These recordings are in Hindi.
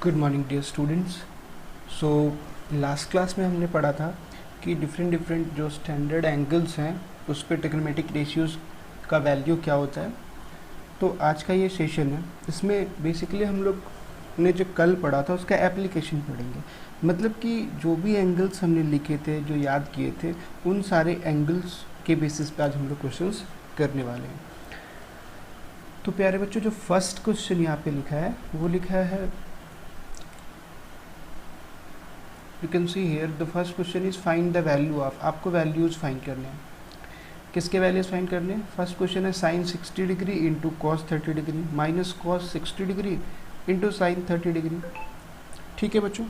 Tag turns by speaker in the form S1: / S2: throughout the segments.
S1: Good morning dear students. So last class में हमने पढ़ा था कि डिफरेंट जो स्टैंडर्ड एंगल्स हैं उस पर ट्रिग्नोमेट्रिक रेशियोज़ का वैल्यू क्या होता है। तो आज का ये सेशन है, इसमें बेसिकली हम लोग ने जो कल पढ़ा था उसका एप्लीकेशन पढ़ेंगे। मतलब कि जो भी एंगल्स हमने लिखे थे, जो याद किए थे, उन सारे एंगल्स के बेसिस पे आज हम लोग क्वेश्चंस करने वाले हैं। तो प्यारे बच्चों, जो फर्स्ट क्वेश्चन यहाँ पे लिखा है वो लिखा है, you can see here the first question is find the value of. आपको वैल्यूज फाइंड करने हैं। किसके वैल्यूज फाइंड करने हैं? फर्स्ट क्वेश्चन है sine 60 degree into cos 30 degree minus cos 60 degree into sine 30 degree. ठीक है बच्चों,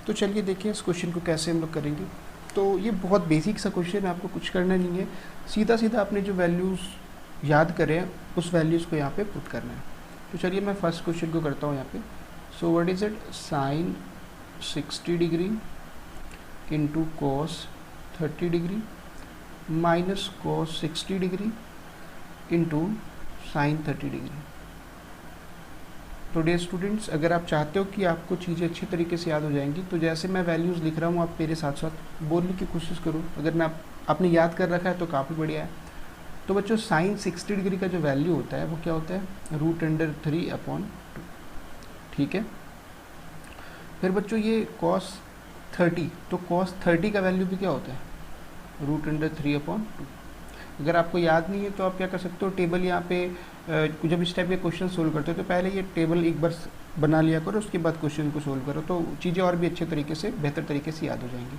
S1: तो चलिए देखिए इस क्वेश्चन को कैसे हम लोग करेंगे। तो ये बहुत बेसिक सा क्वेश्चन है, आपको कुछ करना नहीं है, सीधा सीधा आपने जो वैल्यूज़ याद करें उस वैल्यूज़ को यहाँ पे पुट करना है। तो चलिए मैं फर्स्ट क्वेश्चन को करता हूँ यहाँ पे। So what is it? Sine 60 degree into cos 30 degree minus cos 60 degree into sine 30 degree. तो डियर स्टूडेंट्स, अगर आप चाहते हो कि आपको चीज़ें अच्छी तरीके से याद हो जाएंगी तो जैसे मैं वैल्यूज़ लिख रहा हूँ आप मेरे साथ साथ बोलने की कोशिश करो। अगर मैं आपने याद कर रखा है तो काफ़ी बढ़िया है। तो बच्चों साइन 60 डिग्री का जो वैल्यू होता है वो क्या होता है? √3/2। ठीक है। फिर बच्चों ये कॉस 30, तो कॉस 30 का वैल्यू भी क्या होता है? √3/2। अगर आपको याद नहीं है तो आप क्या कर सकते हो, टेबल यहाँ पे जब इस टाइप के क्वेश्चन सोल्व करते हो तो पहले ये टेबल एक बार बना लिया करो, उसके बाद क्वेश्चन को सोल्व करो, तो चीज़ें और भी अच्छे तरीके से, बेहतर तरीके से याद हो जाएंगी।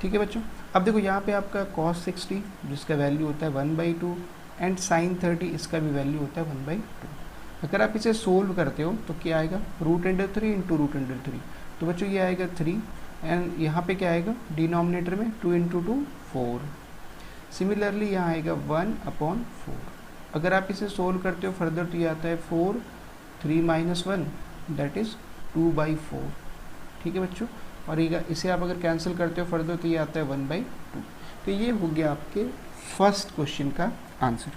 S1: ठीक है बच्चों, अब देखो यहाँ पे आपका cos 60 जिसका वैल्यू होता है 1/2 एंड sin 30 इसका भी वैल्यू होता है 1/2। अगर आप इसे सोल्व करते हो तो क्या आएगा? √3 इंटू √3। तो बच्चों ये आएगा 3 एंड यहाँ पे क्या आएगा डिनोमिनेटर में? 2 इंटू 2 4। सिमिलरली यहाँ आएगा 1/4। अगर आप इसे सोल्व करते हो फर्दर तो ये आता है 4, 3 - 1 दैट इज़ 2/4। ठीक है बच्चों, और इसे आप अगर कैंसिल करते हो फर्दर तो ये आता है 1/2। तो ये हो गया आपके फर्स्ट क्वेश्चन का आंसर।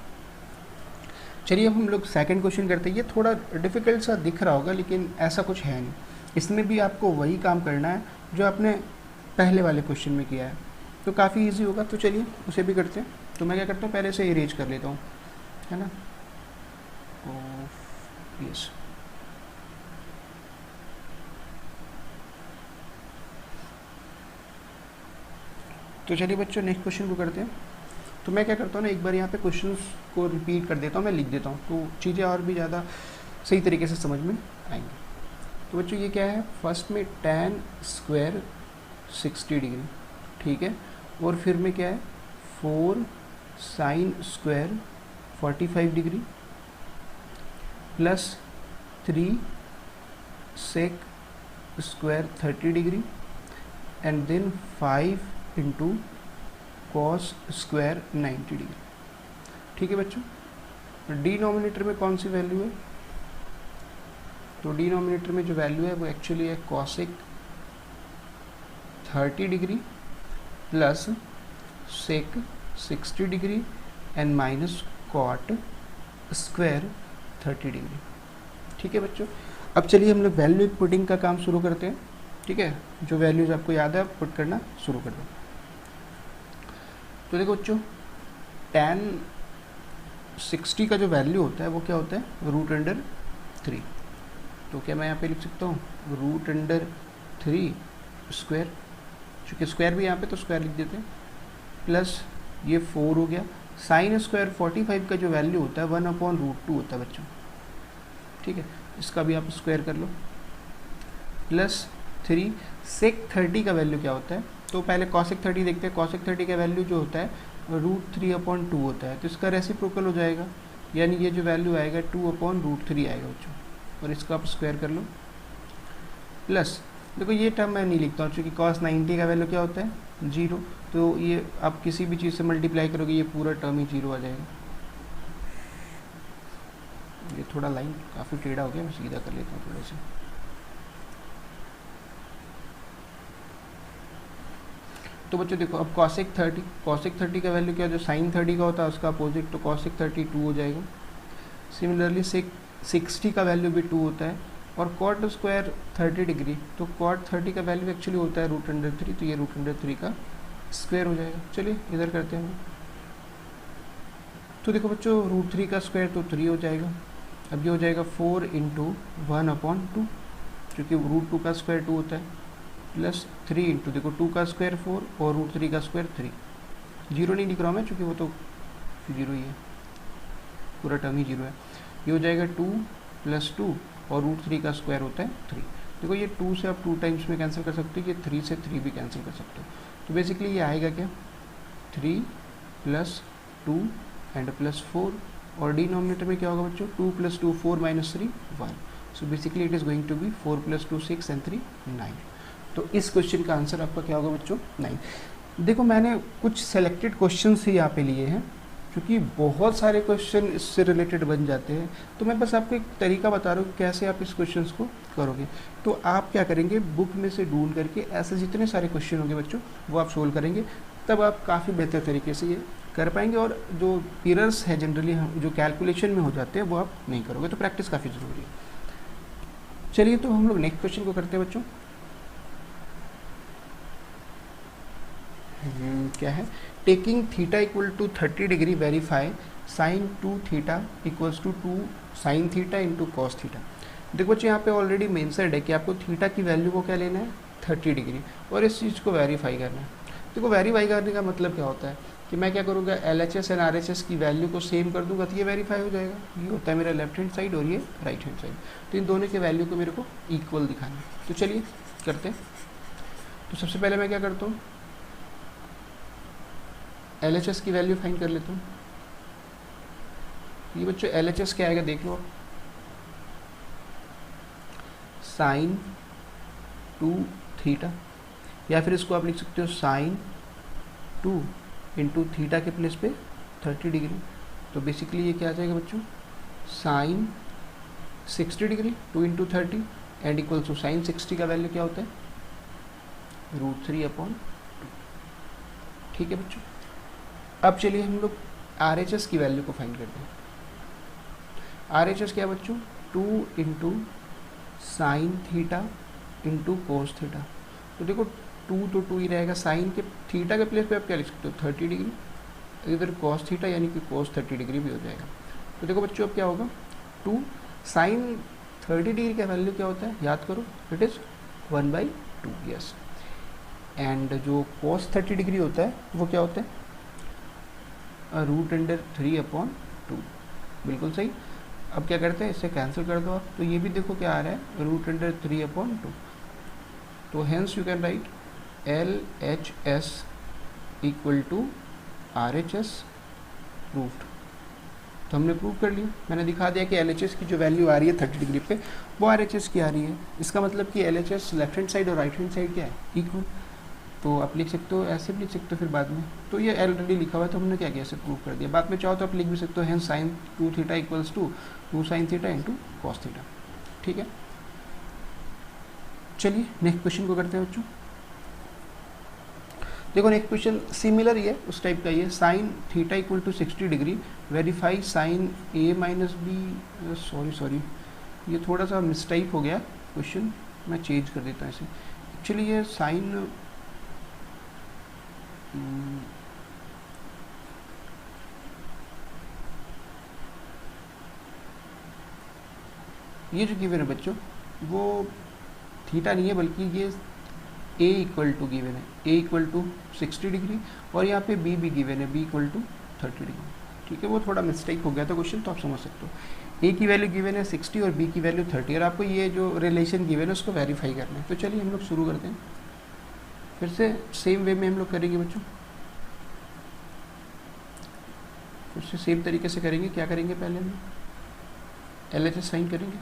S1: चलिए अब हम लोग सेकंड क्वेश्चन करते हैं। ये थोड़ा डिफिकल्ट सा दिख रहा होगा लेकिन ऐसा कुछ है नहीं, इसमें भी आपको वही काम करना है जो आपने पहले वाले क्वेश्चन में किया है, तो काफ़ी इजी होगा। तो चलिए उसे भी करते हैं। तो मैं क्या करता हूँ, पहले से इरेज कर लेता हूँ, है ना। यस, तो चलिए बच्चों नेक्स्ट क्वेश्चन को करते हैं। तो मैं क्या करता हूँ ना, एक बार यहाँ पे क्वेश्चंस को रिपीट कर देता हूँ, मैं लिख देता हूँ, तो चीज़ें और भी ज़्यादा सही तरीके से समझ में आएंगी। तो बच्चों ये क्या है, फर्स्ट में tan स्क्वायर 60 डिग्री, ठीक है, और फिर में क्या है 4 sin square 45 degree plus 3 sec square 30 degree and then 5 into cos square 90 degree. ठीक है बच्चों, डिनोमिनेटर में कौन सी वैल्यू है? तो डिनोमिनेटर में जो वैल्यू है वो एक्चुअली है cosec 30 degree plus sec 60 degree and minus cot square 30 degree. ठीक है बच्चों, अब चलिए हम लोग वैल्यू पुटिंग का काम शुरू करते हैं। ठीक है, जो वैल्यूज आपको याद है आप पुट करना शुरू कर दो। तो देखो बच्चों, tan 60 का जो वैल्यू होता है वो क्या होता है? √3। तो क्या मैं यहाँ पे लिख सकता हूँ √3 स्क्वायर, चूँकि स्क्वायर भी यहाँ पे तो स्क्वायर लिख देते हैं, प्लस ये 4 हो गया। साइन स्क्वायर 45 का जो वैल्यू होता है 1/√2 होता है बच्चों। ठीक है, इसका भी आप स्क्वायर कर लो, प्लस 3 सेक 30 का वैल्यू क्या होता है? तो पहले कॉसेक 30 देखते हैं। कॉसेक 30 का वैल्यू जो होता है √3/2 होता है, तो इसका रेसिप्रोकल हो जाएगा, यानी ये जो वैल्यू आएगा 2/√3 आएगा बच्चों, और इसका आप स्क्वायर कर लो। प्लस देखो ये टर्म मैं नहीं लिखता हूँ क्योंकि cos 90 का वैल्यू क्या होता है? 0, तो ये आप किसी भी चीज़ से मल्टीप्लाई करोगे ये पूरा टर्म ही 0 आ जाएगा। ये थोड़ा लाइन काफ़ी टेढ़ा हो गया, मैं सीधा कर लेता हूँ थोड़ा सा। तो बच्चों देखो अब cosec 30 का वैल्यू क्या है? जो sin 30 का होता है उसका अपोजिट, तो cosec 30 2 हो जाएगा। सिमिलरली sec 60 का वैल्यू भी 2 होता है, और कॉट स्क्वायर 30 डिग्री, तो कॉट 30 का वैल्यू एक्चुअली होता है √3, तो ये √3 का स्क्वायर हो जाएगा। चलिए इधर करते हैं। तो देखो बच्चों √3 का स्क्वायर तो 3 हो जाएगा। अब ये हो जाएगा 4 इंटू 1/2, क्योंकि √2 का स्क्वायर 2 होता है, प्लस 3 इंटू देखो 2 का स्क्वायर 4 और √3 का स्क्वायर 3। जीरो नहीं लिख रहा हूँ मैं, क्योंकि वो तो जीरो ही है, पूरा टर्म ही जीरो है। ये हो जाएगा 2 + 2 और √3 का स्क्वायर होता है 3। देखो ये 2 से आप 2 टाइम्स में कैंसिल कर सकते हो, ये 3 से 3 भी कैंसिल कर सकते हो। तो बेसिकली ये आएगा क्या, 3 + 2 एंड +4, और डिनोमिनेटर में क्या होगा बच्चों, 2 + 2 4 - 3 1। So basically it is going to be 4 + 2 6 and 3 9। तो इस क्वेश्चन का आंसर आपका क्या होगा बच्चों, 9। देखो मैंने कुछ सेलेक्टेड क्वेश्चन ही यहाँ पे लिए हैं, क्योंकि बहुत सारे क्वेश्चन इससे रिलेटेड बन जाते हैं। तो मैं बस आपको एक तरीका बता रहा हूँ कैसे आप इस क्वेश्चंस को करोगे। तो आप क्या करेंगे, बुक में से ढूंढ करके ऐसे जितने सारे क्वेश्चन होंगे बच्चों वो आप सोल्व करेंगे, तब आप काफ़ी बेहतर तरीके से ये कर पाएंगे। और जो एरर्स है जनरली हम जो कैलकुलेशन में हो जाते हैं वो आप नहीं करोगे। तो प्रैक्टिस काफ़ी ज़रूरी है। चलिए तो हम लोग नेक्स्ट क्वेश्चन को करते हैं बच्चों। क्या है, taking theta equal to 30 degree verify sine 2 theta equals to 2 sine theta into cos theta. देखो बच्चे यहाँ पे ऑलरेडी मेंशन्ड है कि आपको थीटा की वैल्यू को क्या लेना है, 30 डिग्री, और इस चीज़ को वेरीफाई करना है। देखो वेरीफाई करने का मतलब क्या होता है कि मैं क्या करूँगा, LHS एंड RHS की वैल्यू को सेम कर दूंगा तो ये वेरीफाई हो जाएगा। ये होता है मेरा लेफ्ट हैंड साइड और ये राइट हैंड साइड, तो इन दोनों के वैल्यू को मेरे को इक्वल दिखाना है। तो चलिए करते हैं। तो सबसे पहले मैं क्या करता हूँ, LHS की वैल्यू फाइंड कर लेता हूँ। ये बच्चों LHS क्या आएगा देख लो आप, साइन 2 थीटा, या फिर इसको आप लिख सकते हो साइन 2 इंटू थीटा के प्लेस पे 30 डिग्री। तो बेसिकली ये क्या आ जाएगा बच्चों, sine 60 degree 2 into 30 and equal to sine 60 का वैल्यू क्या होता है, √3/2। ठीक है बच्चों। अब चलिए हम लोग RHS की वैल्यू को फाइंड करते हैं। RHS क्या है बच्चों, 2 into sine theta into cos theta. तो देखो 2 तो 2 ही रहेगा, साइन के थीटा के प्लेस पे आप क्या लिख सकते हो 30 डिग्री, इधर कोस थीटा यानी कि कोस 30 डिग्री भी हो जाएगा। तो देखो बच्चों अब क्या होगा, 2 साइन 30 डिग्री का वैल्यू क्या होता है, याद करो, इट इज़ 1/2। यस, एंड जो कोस 30 डिग्री होता है वो क्या होता है, √3/2। बिल्कुल सही। अब क्या करते हैं, इससे कैंसिल कर दो आप, तो ये भी देखो क्या आ रहा है, √3/2। तो hence you can write LHS equal to RHS proved. तो हमने प्रूव कर लिया, मैंने दिखा दिया कि LHS की जो वैल्यू आ रही है 30 डिग्री पे वो RHS की आ रही है। इसका मतलब कि LHS लेफ्ट हैंड साइड और राइट हैंड साइड क्या है, इक्वल। तो आप लिख सकते हो, ऐसे भी लिख सकते हो फिर बाद में, तो ये ऑलरेडी लिखा हुआ है तो हमने क्या किया, ऐसे प्रूव कर दिया। बाद में चाहो तो आप लिख भी सकते हो hence sine 2 theta equals to 2 sine theta into cos theta. ठीक है, चलिए नेक्स्ट क्वेश्चन को करते हैं बच्चों। देखो नेक्स्ट क्वेश्चन सिमिलर ही है, उस टाइप का ही है, sine theta equal to 60 degree verify sine A - B। Sorry ये थोड़ा सा मिसटाइप हो गया क्वेश्चन, मैं चेंज कर देता हूँ इसे। एक्चुअली ये साइन ये जो गिवन है बच्चों वो थीटा नहीं है, बल्कि ये A इक्वल टू गिवन है, A इक्वल टू 60 डिग्री, और यहाँ पे B भी गिवन है, B इक्वल टू 30 डिग्री। ठीक है, वो थोड़ा मिस्टेक हो गया था क्वेश्चन, तो आप समझ सकते हो। A की वैल्यू गिवन है 60 और B की वैल्यू 30, और आपको ये जो रिलेशन गिवन है उसको वेरीफाई करना है। तो चलिए हम लोग शुरू करते हैं, फिर से सेम वे में हम लोग करेंगे बच्चों, फिर से सेम तरीके से करेंगे। क्या करेंगे, पहले हम LHS साइन करेंगे,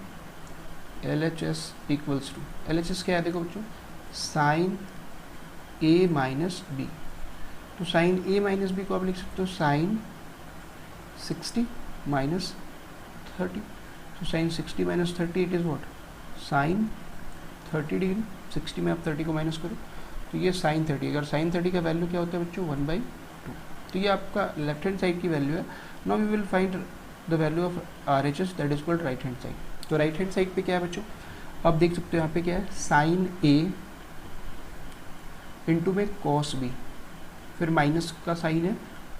S1: LHS इक्वल्स टू, LHS क्या है देखो बच्चों, साइन A - B। तो साइन A - B को आप लिख सकते हो साइन 60 - 30। तो sine 60 - 30 it is what, sine 30 degree. 60 में आप 30 को माइनस करो तो ये साइन 30। अगर साइन 30 का वैल्यू क्या होता है बच्चों, 1/2। तो ये आपका लेफ्ट हैंड साइड की वैल्यू है। Now we will find the value of RHS that is called right hand side. तो राइट हैंड साइड पे क्या है बच्चों, अब देख सकते हो यहाँ पे क्या है, साइन ए इंटू में कॉस बी, फिर माइनस का साइन है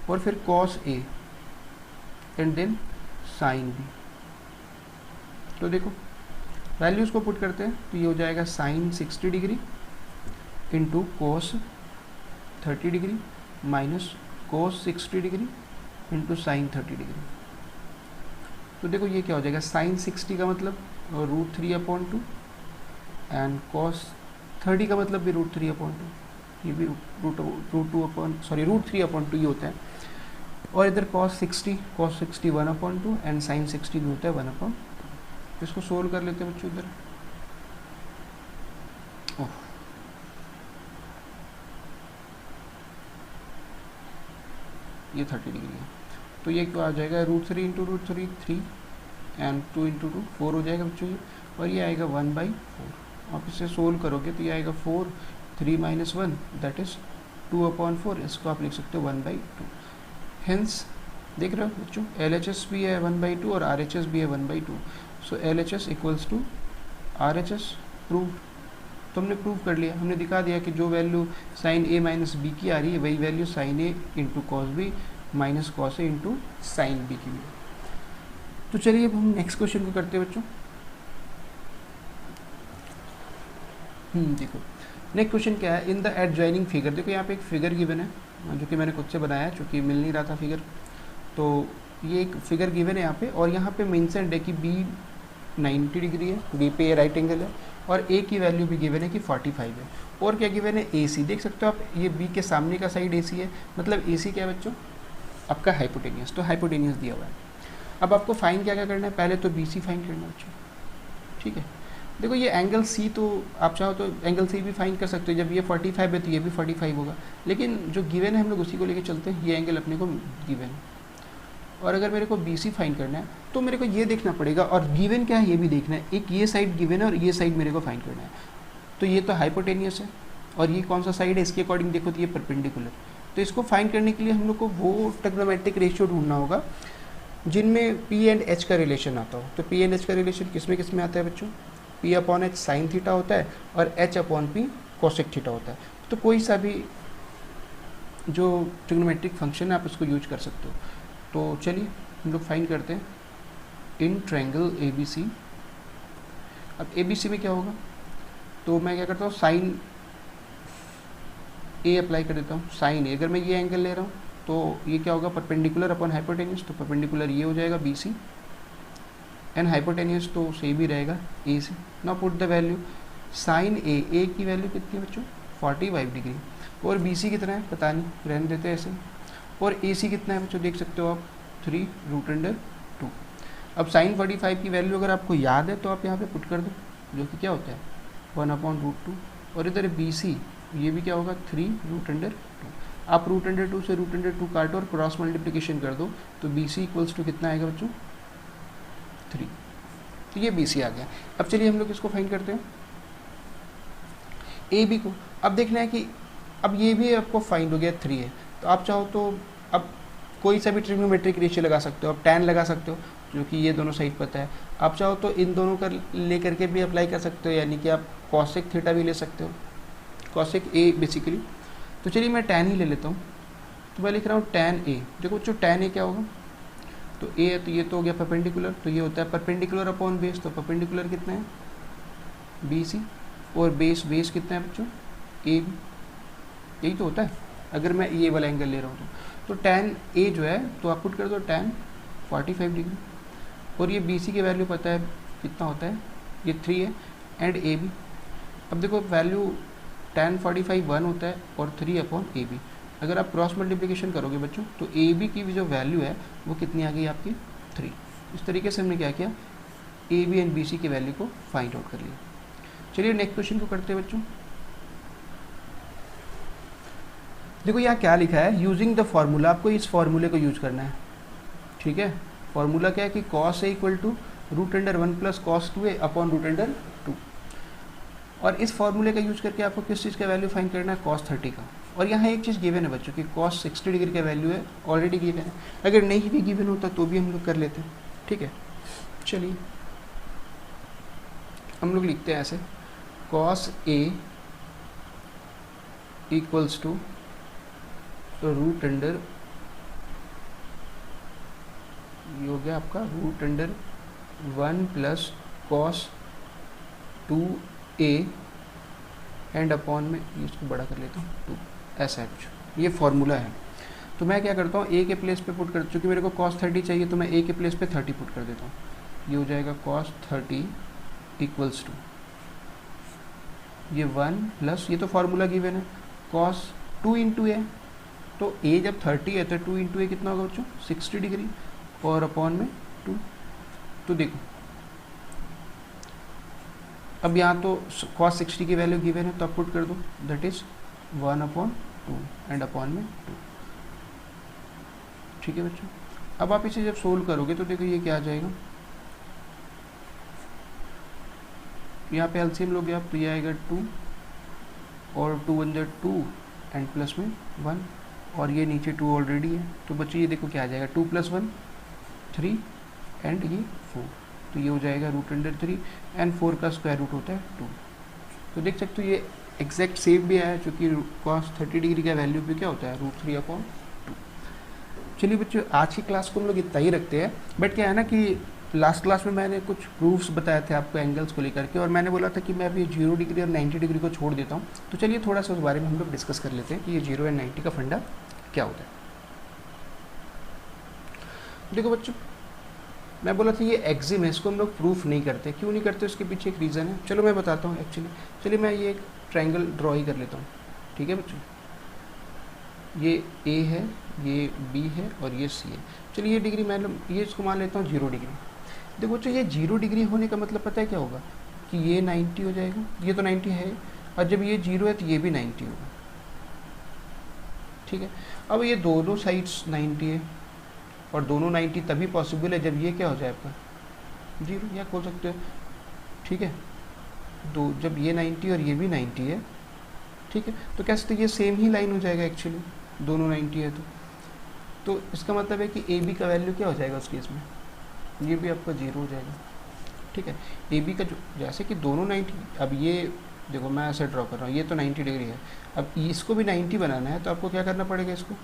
S1: और फिर cos A and then sine B. तो देखो वैल्यूज़ को पुट करते हैं तो ये हो जाएगा sine 60 degree into cos 30 degree minus cos 60 degree into sine 30 degree. तो देखो ये क्या हो जाएगा, साइन 60 का मतलब √3/2 एंड कॉस 30 का मतलब भी √3/2, ये भी √3/2 ये होता है। और इधर cos 60 1/2 एंड sin 60 भी होता है 1/2। इसको सोल्व कर लेते हैं बच्चों इधर। ये 30 डिग्री है, तो ये क्या आ जाएगा, √3 इंटू √3 3 एंड 2 इंटू 2 4 हो जाएगा बच्चों ये, और ये आएगा 1/4। आप इसे सोल्व करोगे तो ये आएगा 4 3 - 1 दैट इज 2/4। इसको आप लिख सकते हो 1/2। हेंस देख रहे हो बच्चों, LHS भी है 1/2 और RHS भी है 1/2। So LHS equals to RHS। Prove, तो हमने प्रूव कर लिया, हमने दिखा दिया कि जो value sine A minus B की आ रही है वही value sine A into cos B minus cos A into sine B की भी है। तो चलिए अब हम नेक्स्ट क्वेश्चन को करते हैं बच्चों। देखो नेक्स्ट क्वेश्चन क्या है, इन द एडजॉइनिंग फिगर। देखो यहाँ पे एक फिगर गिवन है जो कि मैंने खुद से बनाया है, चूँकि मिल नहीं रहा था फिगर, तो ये एक फिगर गिवन है यहाँ पे, और यहाँ पे मेंशन्ड है कि बी 90 डिग्री है, बी पे राइट एंगल है, और ए की वैल्यू भी गिवन है कि 45 है। और क्या गिवन है, ए सी। देख सकते हो आप, ये बी के सामने का साइड ए सी है, मतलब ए सी क्या है बच्चों, आपका हाइपोटेनियस। तो हाइपोटेनियस दिया हुआ है। अब आपको फाइन क्या क्या करना है, पहले तो बी सी फाइन करना है बच्चों, ठीक है। देखो ये एंगल सी, तो आप चाहो तो एंगल सी भी फाइन कर सकते हो, जब ये 45 है तो ये भी 45 होगा, लेकिन जो गिवन है हम लोग उसी को लेके चलते हैं। ये एंगल अपने को गिवन है, और अगर मेरे को बी सी फाइन करना है तो मेरे को ये देखना पड़ेगा, और गिवन क्या है ये भी देखना है। एक ये साइड गिवन है और ये साइड मेरे को फाइन करना है। तो ये तो हाइपोटेनियस है, और ये कौन सा साइड है, इसके अकॉर्डिंग देखो तो ये परपेंडिकुलर। तो इसको फाइन करने के लिए हम लोग को वो ट्रिग्नोमेट्रिक रेशियो ढूंढना होगा जिनमें पी एंड एच का रिलेशन आता हो। तो पी एंड एच का रिलेशन किस में आता है बच्चों, P/H साइन थीटा होता है और H/P कोसेक थीटा होता है। तो कोई सा भी जो ट्रिग्नोमेट्रिक फंक्शन है आप उसको यूज कर सकते हो। तो चलिए हम लोग फाइन करते हैं इन ट्रायंगल ABC। अब ABC में क्या होगा, तो मैं क्या करता हूँ, साइन A अप्लाई कर देता हूँ। साइन A, अगर मैं ये एंगल ले रहा हूँ तो ये क्या होगा, परपेंडिकुलर अपॉन हाइपोटेनियस, तो परपेंडिकुलर ये हो जाएगा BC, एंड हाइपोटेनियस तो सेम ही रहेगा AC। Now put the value, sine A की वैल्यू कितनी है बच्चों, 45 डिग्री, और BC कितना है पता नहीं, रहने देते हैं ऐसे। और AC कितना है बच्चों, देख सकते हो आप 3√2। अब साइन 45 की वैल्यू अगर आपको याद है तो आप यहाँ पे पुट कर दो, जो कि क्या होता है 1/√2, और इधर BC ये भी क्या होगा 3√2। आप √2 से √2 काटो और क्रॉस मल्टीप्लिकेशन कर दो, तो BC इक्वल्स टू कितना आएगा बच्चों 3। तो ये BC आ गया। अब चलिए हम लोग इसको फाइंड करते हैं AB को। अब देखना है कि अब ये भी आपको फाइंड हो गया 3 है, तो आप चाहो तो अब कोई सा भी ट्रिग्नोमेट्रिक रेशियो लगा सकते हो, आप tan लगा सकते हो जो कि ये दोनों साइड पता है। आप चाहो तो इन दोनों का ले करके भी अप्लाई कर सकते हो, यानी कि आप कॉसेक थीटा भी ले सकते हो, कॉसेक A बेसिकली। तो चलिए मैं tan ही ले लेता हूँ, तो मैं लिख रहा हूँ tan A। देखो बच्चों tan A क्या होगा, तो A है तो ये तो हो गया परपेंडिकुलर, तो ये होता है परपेंडिकुलर अपॉन बेस। तो परपेंडिकुलर कितना है BC, और बेस कितना है बच्चों AB, यही तो होता है अगर मैं ये वाला एंगल ले रहा हूँ तो tan A जो है तो आप पुट कर दो tan 45 डिग्री, और ये BC की वैल्यू पता है कितना होता है, ये 3 है, एंड AB। अब देखो वैल्यू tan 45 1 होता है और 3/AB। अगर आप क्रॉस मल्टीप्लिकेशन करोगे बच्चों तो AB की भी जो वैल्यू है वो कितनी आ गई आपकी 3। इस तरीके से हमने क्या किया, AB एंड BC की वैल्यू को फाइंड आउट कर लिया। चलिए नेक्स्ट क्वेश्चन को करते हैं बच्चों। देखो यहाँ क्या लिखा है, यूजिंग द फॉर्मूला। आपको इस फॉर्मूले को यूज करना है, ठीक है। फॉर्मूला क्या है कि cos A equal to √1 plus cos 2A upon √2। और इस फॉर्मूले का यूज करके आपको किस चीज़ का वैल्यू फाइंड करना है, cos 30 का। और यहाँ एक चीज़ गिवन है बच्चों कि cos 60 डिग्री का वैल्यू है, ऑलरेडी गिवन है। अगर नहीं भी गिवन होता तो भी हम लोग कर लेते हैं, ठीक है। चलिए हम लोग लिखते हैं ऐसे, cos A equals to root under, ये हो गया आपका root under 1 plus cos 2A and upon में, इसको बड़ा कर लेता हूँ 2, ऐसा है कुछ, ये फॉर्मूला है। तो मैं क्या करता हूँ, ए के प्लेस पे पुट कर, चूँकि मेरे को cos 30 चाहिए तो मैं ए के प्लेस पे 30 पुट कर देता हूँ। ये हो जाएगा cos 30 इक्वल्स टू ये 1 प्लस, ये तो फार्मूला गिवन है, cos 2 इंटू ए, तो ए जब 30 है तो 2 इंटू ए कितना होगा बच्चों, 60 डिग्री, और अपॉन में 2। तो देखो अब यहाँ तो cos 60 की वैल्यू गिवन है तो आप पुट कर दो, दैट इज 1/2 एंड अपॉन में 2। ठीक है बच्चों, अब आप इसे जब सोल्व करोगे तो देखो ये क्या आ जाएगा, यहाँ पे एलसीएम लोगे आप तो ये आएगा 2 और 2 1 जा 2 एंड प्लस में 1, और ये नीचे 2 ऑलरेडी है, तो बच्चों ये देखो क्या आ जाएगा, 2 + 1 3 एंड ये 4, तो ये हो जाएगा रूट अंडर 3 एंड 4 का स्क्वायर रूट होता है 2। तो देख सकते हो ये एग्जैक्ट सेम भी आया, चूँकि cos 30 डिग्री का वैल्यू भी क्या होता है, √3/2। चलिए बच्चों, आज की क्लास को हम लोग इतना ही रखते हैं, बट क्या है ना कि लास्ट क्लास में मैंने कुछ प्रूफ्स बताए थे आपको एंगल्स को लेकर के, और मैंने बोला था कि मैं अभी 0 डिग्री और 90 डिग्री को छोड़ देता हूँ। तो चलिए थोड़ा सा उस बारे में हम लोग डिस्कस कर लेते हैं कि ये 0 एंड 90 का फंडा क्या होता है। देखो बच्चों, मैं बोला था ये एक्जिम है, इसको हम लोग प्रूफ नहीं करते। क्यों नहीं करते, उसके पीछे एक रीज़न है, चलो मैं बताता हूँ एक्चुअली। चलिए मैं ये एक ट्रायंगल ड्रॉ ही कर लेता हूँ, ठीक है बच्चों, ये ए है, ये बी है और ये सी है। चलिए ये डिग्री मैं ये इसको मान लेता हूँ 0 डिग्री। देखो बच्चों, ये 0 डिग्री होने का मतलब पता है क्या होगा, कि ये 90 हो जाएगा, ये तो 90 है, और जब ये 0 है तो ये भी 90 होगा। ठीक है, अब ये दोनों साइड्स 90 है, और दोनों 90 तभी पॉसिबल है जब ये क्या हो जाए आपका 0, या खोल सकते हो। ठीक है, जब ये 90 और ये भी 90 है, ठीक है, तो कह सकते ये सेम ही लाइन हो जाएगा एक्चुअली, दोनों 90 है तो इसका मतलब है कि ए बी का वैल्यू क्या हो जाएगा उस केस में, ये भी आपका 0 हो जाएगा। ठीक है, ए बी का जो, जैसे कि दोनों 90, अब ये देखो मैं ऐसे ड्रॉ कर रहा हूँ, ये तो 90 डिग्री है, अब इसको भी 90 बनाना है तो आपको क्या करना पड़ेगा, इसको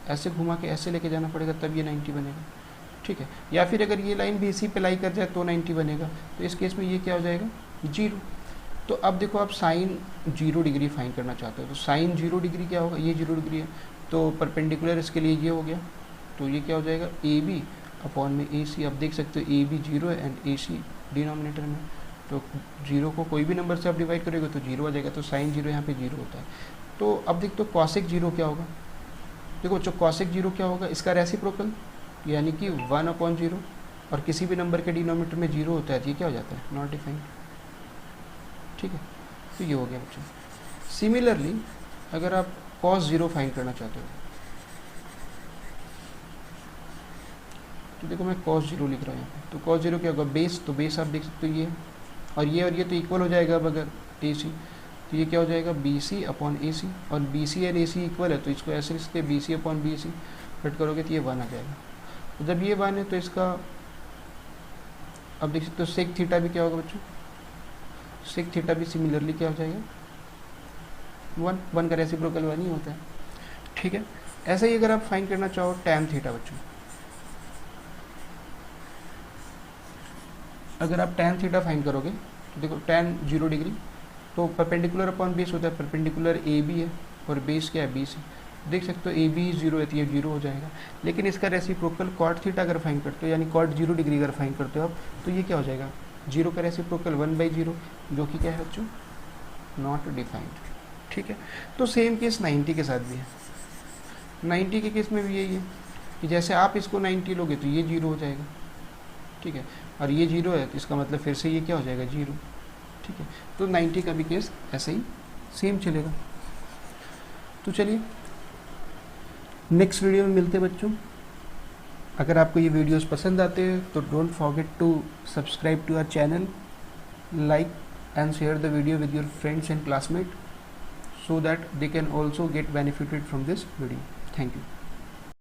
S1: ऐसे घुमा के ऐसे लेके जाना पड़ेगा, तब ये 90 बनेगा। ठीक है, या फिर अगर ये लाइन भी इसी पे लाई कर जाए तो 90 बनेगा, तो इस केस में ये क्या हो जाएगा 0। तो अब देखो आप साइन 0 डिग्री फाइंड करना चाहते हो, तो साइन 0 डिग्री क्या होगा, ये 0 डिग्री है, तो परपेंडिकुलर इसके लिए ये हो गया, तो ये क्या हो जाएगा ए बी अपॉन में ए सी। आप देख सकते हो ए बी 0 है एंड ए सी डिनोमिनेटर में, तो 0 को कोई भी नंबर से आप डिवाइड करोगे तो 0 आ जाएगा, तो साइन 0 यहाँ पे 0 होता है। तो अब देखते हो कॉसेक 0 क्या होगा, देखो जो कॉसेक 0 क्या होगा, इसका रेसिप्रोकल यानी कि 1/0, और किसी भी नंबर के डिनोमिनेटर में 0 होता है तो ये क्या हो जाता है नॉट डिफाइंड। ठीक है, तो ये हो गया बच्चों। सिमिलरली अगर आप cos 0 फाइंड करना चाहते हो तो देखो मैं cos 0 लिख रहा हूँ यहाँ पे, तो cos 0 क्या होगा, बेस, तो बेस आप देख सकते हो ये, और ये तो इक्वल हो जाएगा। अब अगर ए सी, तो ये क्या हो जाएगा B C upon A C, और B C and A C equal है तो इसको ऐसे लिखते हैं B C upon B C, cut करोगे तो ये 1 आ जाएगा। तो जब ये 1 है तो इसका अब देख सकते हो सेक थीटा भी क्या होगा बच्चों, सेक थीटा भी सिमिलरली क्या हो जाएगा 1 का रेसिप्रोकल 1 ही होता है। ठीक है, ऐसे ही अगर आप फाइंड करना चाहो टैन थीटा बच्चों, अगर आप टैन थीटा फाइंड करोगे तो देखो टैन 0 डिग्री, तो परपेंडिकुलर अपॉन बेस होता है, परपेंडिकुलर ए बी है और बेस क्या है बी सी। देख सकते हो ए बी 0 है तो ये 0 हो जाएगा, लेकिन इसका रेसिप्रोकल कॉट थीटा अगर फाइंड करते हो, यानी कॉट 0 डिग्री अगर फाइंड करते हो आप, तो ये क्या हो जाएगा 0 का रेसिप्रोकल 1/0, जो कि क्या है बच्चों नॉट डिफाइंड। ठीक है, तो सेम केस 90 के साथ भी है। 90 के केस में भी यही है कि जैसे आप इसको 90 लोगे तो ये 0 हो जाएगा। ठीक है, और ये 0 है तो इसका मतलब फिर से ये क्या हो जाएगा 0। ठीक है, तो 90 का भी केस ऐसे ही सेम चलेगा। तो चलिए नेक्स्ट वीडियो में मिलते हैं बच्चों। अगर आपको ये वीडियोस पसंद आते हैं तो don't forget to subscribe to our channel, like and share the video with your friends and classmates so that they can also get benefited from this video. Thank you.